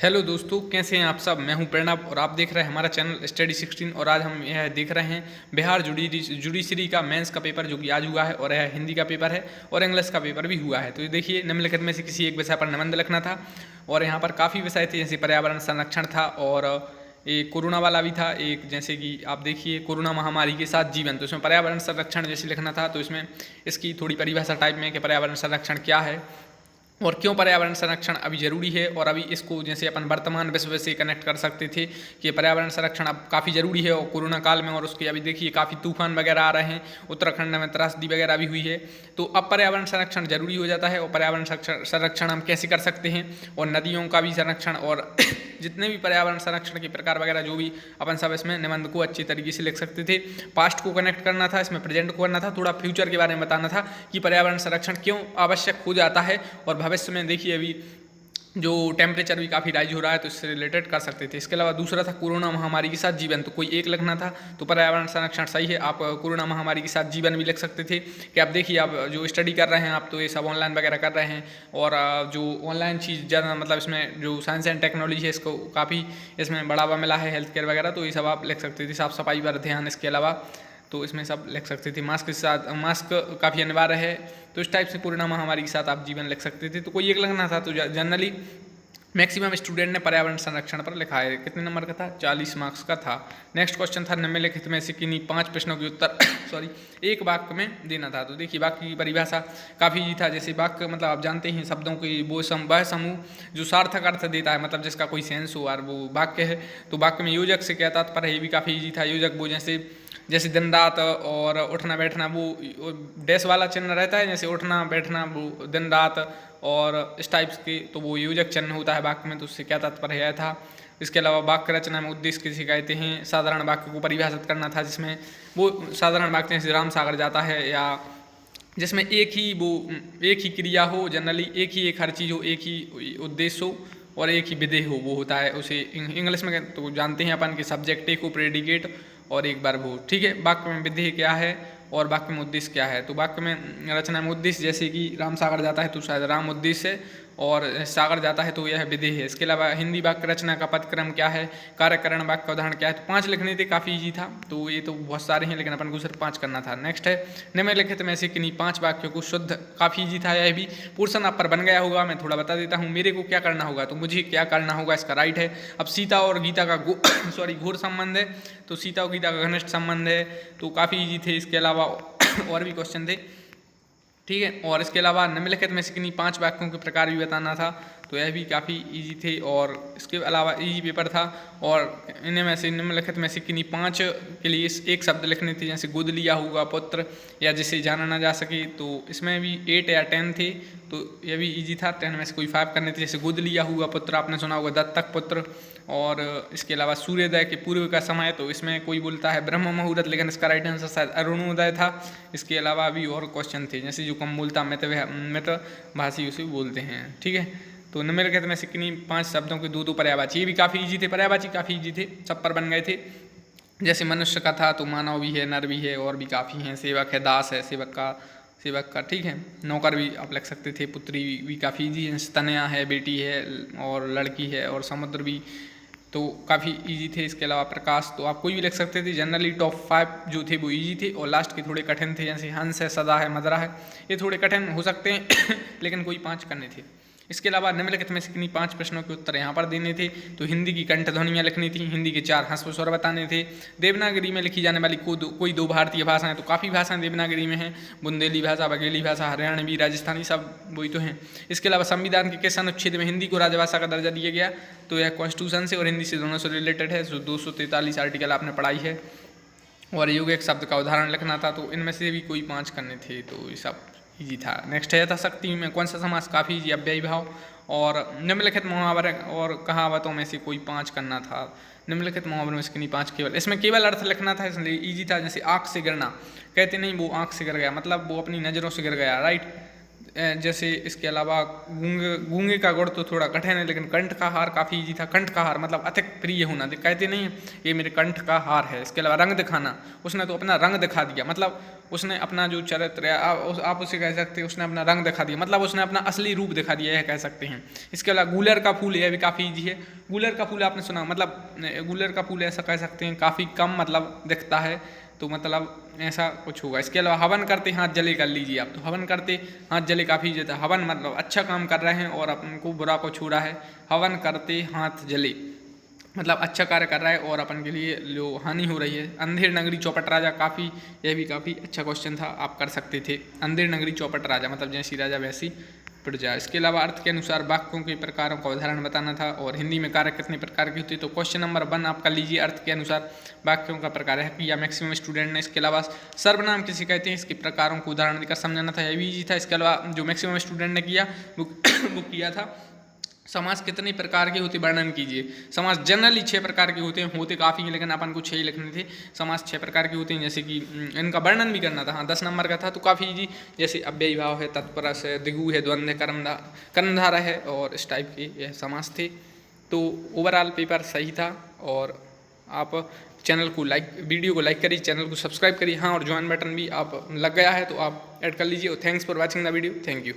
Hello दोस्तों, कैसे हैं आप सब। मैं हूं प्रणब और आप देख रहे हैं हमारा चैनल स्टडी 16। और आज हम यह देख रहे हैं बिहार जुडिशरी का मेंस का पेपर जो कि आज हुआ है, और यह हिंदी का पेपर है और इंग्लिश का पेपर भी हुआ है। तो ये देखिए, निम्नलिखित में से किसी एक विषय पर निबंध लिखना था और यहाँ पर काफ़ी विषय थे, जैसे पर्यावरण संरक्षण था और एक कोरोना वाला भी था। एक जैसे कि आप देखिए, कोरोना महामारी के साथ जीवन, तो इसमें पर्यावरण संरक्षण जैसे लिखना था। तो इसमें इसकी थोड़ी परिभाषा टाइप में कि पर्यावरण संरक्षण क्या है और क्यों पर्यावरण संरक्षण अभी जरूरी है, और अभी इसको जैसे अपन वर्तमान विश्व से कनेक्ट कर सकते थे कि पर्यावरण संरक्षण अब काफ़ी ज़रूरी है और कोरोना काल में, और उसके अभी देखिए काफ़ी तूफान वगैरह आ रहे हैं, उत्तराखंड में त्रासदी वगैरह भी हुई है। तो अब पर्यावरण संरक्षण जरूरी हो जाता है। और पर्यावरण संरक्षण हम कैसे कर सकते हैं, और नदियों का भी संरक्षण और जितने भी पर्यावरण संरक्षण के प्रकार वगैरह जो भी अपन सब इसमें निबंध को अच्छी तरीके से लिख सकते थे। पास्ट को कनेक्ट करना था, इसमें प्रेजेंट को करना था, थोड़ा फ्यूचर के बारे में बताना था कि पर्यावरण संरक्षण क्यों आवश्यक हो जाता है। और भविष्य में देखिए अभी जो टेम्परेचर भी काफ़ी राइज हो रहा है, तो इससे रिलेटेड कर सकते थे। इसके अलावा दूसरा था कोरोना महामारी के साथ जीवन, तो कोई एक लिखना था। तो पर्यावरण संरक्षण सही है, आप कोरोना महामारी के साथ जीवन भी लिख सकते थे कि आप देखिए, आप जो स्टडी कर रहे हैं आप, तो ये सब ऑनलाइन वगैरह कर रहे हैं, और जो ऑनलाइन चीज़ ज़्यादा मतलब इसमें जो साइंस एंड टेक्नोलॉजी है इसको काफ़ी इसमें बढ़ावा मिला है, हेल्थ केयर वगैरह, तो ये सब आप लिख सकते थे। साफ सफाई पर ध्यान, इसके अलावा तो इसमें सब लिख सकते थे। मास्क के साथ, मास्क काफ़ी अनिवार्य है, तो इस टाइप से कोरोना महामारी के साथ आप जीवन लिख सकते थे। तो कोई एक लिखना था। तो जनरली मैक्सिमम स्टूडेंट ने पर्यावरण संरक्षण पर लिखा है। कितने नंबर का था? 40 मार्क्स का था। नेक्स्ट क्वेश्चन था, निम्नलिखित में से किन्हीं 5 प्रश्नों के उत्तर सॉरी एक वाक्य में देना था। तो देखिए, वाक्य की परिभाषा काफ़ी ईजी था। जैसे वाक्य मतलब आप जानते हैं शब्दों की वो वह समूह जो सार्थक अर्थ देता है, मतलब जिसका कोई सेंस हो, और वो वाक्य है। तो वाक्य में योजक से क्या तात्पर्य है, ये भी काफ़ी ईजी था। योजक वो जैसे दिन रात और उठना बैठना, वो डैश वाला चिन्ह रहता है, जैसे उठना बैठना वो दिन रात और इस टाइप्स के, तो वो योजक चिन्ह होता है वाक्य में। तो उससे क्या तात्पर्य है था। इसके अलावा वाक्य रचना में उद्देश्य किसे कहते हैं, साधारण वाक्य को परिभाषित करना था, जिसमें वो साधारण वाक्य जैसे राम सागर जाता है, या जिसमें एक ही क्रिया हो, जनरली एक हर चीज़ हो, एक ही उद्देश्य हो और एक ही विधेय हो, वो होता है उसे इंग्लिश में तो जानते हैं अपन कि सब्जेक्ट एक हो, प्रेडिकेट और एक वर्ब हो। ठीक है, वाक्य में विधेय क्या है और वाक्य में उद्देश्य क्या है। तो वाक्य में रचना में उद्देश्य, जैसे कि राम सागर जाता है तो शायद राम उद्देश्य है, और सागर जाता है तो यह विधेय है। इसके अलावा हिंदी वाक्य रचना का पदक्रम क्या है, कार्यकरण वाक्य का उदाहरण क्या है। तो 5 लिखने थे, काफ़ी ईजी था। तो ये तो बहुत सारे हैं, लेकिन अपन को सिर्फ 5 करना था। नेक्स्ट है, निम्नलिखित में से किन्हीं 5 वाक्यों को शुद्ध, काफ़ी ईजी था यह भी। पोर्शन आप पर बन गया होगा, मैं थोड़ा बता देता हूँ। मेरे को क्या करना होगा, तो मुझे क्या करना होगा, इसका राइट है। अब सीता और गीता का घोर संबंध है, तो सीता और गीता का घनिष्ठ संबंध है, तो काफ़ी ईजी थे। इसके अलावा और भी क्वेश्चन थे, ठीक है। और इसके अलावा निम्नलिखित में से किन्हीं 5 वाक्यों के प्रकार भी बताना था, तो यह भी काफ़ी इजी थे। और इसके अलावा इजी पेपर था। और इनमें में से निम्नलिखित में से किन्हीं 5 के लिए एक शब्द लिखने थे, जैसे गोद लिया हुआ पुत्र, या जिसे जाना ना जा सके। तो इसमें भी 8 या 10 थे, तो यह भी इजी था। 10 में से कोई 5 करने थे, जैसे गोद लिया हुआ पुत्र आपने सुना होगा, दत्तक पुत्र। और इसके अलावा सूर्योदय के पूर्व का समय, तो इसमें कोई बोलता है ब्रह्म मुहूर्त, लेकिन इसका राइट आंसर शायद अरुणोदय था। इसके अलावा भी और क्वेश्चन थे, जैसे जो कम बोलता मित भाषी उसे बोलते हैं। ठीक है, तो निम्नलिखित में से किन्हीं 5 शब्दों के 2 पर्यायवाची, ये भी काफ़ी ईजी थे। पर्यायवाची काफ़ी ईजी थे, सब पर बन गए थे। जैसे मनुष्य का था तो मानव भी है, नर भी है, और भी काफ़ी हैं। सेवक है, दास है, सेवक का, ठीक है। नौकर भी आप लिख सकते थे। पुत्री भी काफ़ी ईजी है। तनया है, बेटी है, और लड़की है, और समुद्र भी, तो काफ़ी इजी थे। इसके अलावा प्रकाश, तो आप कोई भी लिख सकते थे। जनरली टॉप 5 जो थे वो इजी थे, और लास्ट के थोड़े कठिन थे, जैसे हंस है, सदा है, मदरा है, ये थोड़े कठिन हो सकते हैं लेकिन कोई 5 करने थे। इसके अलावा निम्नलिखित में से किन्हीं 5 प्रश्नों के उत्तर यहाँ पर देने थे। तो हिंदी की कंठ ध्वनियाँ लिखनी थी, हिंदी के 4 ह्रस्व स्वर बताने थे। देवनागरी में लिखी जाने वाली कोई 2 भारतीय भाषाएं, तो काफ़ी भाषाएं देवनागरी में हैं। बुंदेली भाषा, बघेली भाषा, हरियाणवी, राजस्थानी, सब वही तो हैं। इसके अलावा संविधान के किस अनुच्छेद में हिंदी को राजभाषा का दर्जा दिया गया, तो यह कॉन्स्टिट्यूशन से और हिंदी से दोनों से रिलेटेड है। 243 आर्टिकल आपने पढ़ाई है। और युग शब्द का उदाहरण लिखना था, तो इनमें से भी कोई 5 करने थे, तो ये सब ईजी था। नेक्स्ट है, यथाशक्ति में कौन सा समास, काफ़ी ईजी, अव्ययी भाव। और निम्नलिखित मुहावरे और कहावतों में से कोई 5 करना था। निम्नलिखित मुहावरों में से किन्हीं 5 केवल, इसमें केवल अर्थ लिखना था, इसलिए ईजी था। जैसे आँख से गिरना, कहते नहीं वो आँख से गिर गया, मतलब वो अपनी नज़रों से गिर गया, राइट। जैसे इसके अलावा गूंगे का गुण तो थोड़ा कठिन है, लेकिन कंठ का हार काफ़ी ईजी था। कंठ का हार मतलब अत्यंत प्रिय होना, कहते नहीं है ये मेरे कंठ का हार है। इसके अलावा रंग दिखाना, उसने तो अपना रंग दिखा दिया, मतलब उसने अपना जो चरित्र है आप उसे कह सकते हैं उसने अपना रंग दिखा दिया, मतलब उसने अपना असली रूप दिखा दिया, यह कह सकते हैं। इसके अलावा गूलर का फूल, यह भी काफ़ी ईजी है। गूलर का फूल आपने सुना, मतलब गूलर का फूल ऐसा कह सकते हैं काफ़ी कम मतलब दिखता है, तो मतलब ऐसा कुछ होगा। इसके अलावा हवन करते हाथ जले कर लीजिए आप, तो हवन करते हाथ जले काफ़ी ज़्यादा, हवन मतलब अच्छा काम कर रहे हैं और अपन को बुरा को छोड़ा है। हवन करते हाथ जले मतलब अच्छा कार्य कर रहा है और अपन के लिए जो हानि हो रही है। अंधेर नगरी चौपट राजा, काफ़ी यह भी काफ़ी अच्छा क्वेश्चन था, आप कर सकते थे। अंधेर नगरी चौपट राजा मतलब जैसी राजा वैसी प्रजा। इसके अलावा अर्थ के अनुसार वाक्यों के प्रकारों का उदाहरण बताना था, और हिंदी में कार्य कितने प्रकार के होते, तो क्वेश्चन नंबर 1 आप कर लीजिए। अर्थ के अनुसार वाक्यों का प्रकार है कि या मैक्सिमम स्टूडेंट ने। इसके अलावा सर्वनाम किसे कहते हैं, इसके प्रकारों को उदाहरण देकर समझाना था, यह भी ईजी था। इसके अलावा जो मैक्सिमम स्टूडेंट ने किया वो किया था समास कितने प्रकार के होते वर्णन कीजिए। समास जनरली 6 प्रकार के होते हैं, होते काफ़ी हैं लेकिन अपन को 6 ही लिखने थे। समास 6 प्रकार के होते हैं, जैसे कि इनका वर्णन भी करना था। हाँ 10 नंबर का था तो काफ़ी इजी, जैसे अव्ययी भाव है, तत्परस है, दिगु है, द्वंद्व है, कर्मधारय है, और इस टाइप के यह समास थे। तो ओवरऑल पेपर सही था, और आप चैनल को वीडियो को लाइक करिए, चैनल को सब्सक्राइब करिए। हाँ और ज्वाइन बटन भी आप लग गया है तो आप ऐड कर लीजिए। और thanks for watching the video, thank you.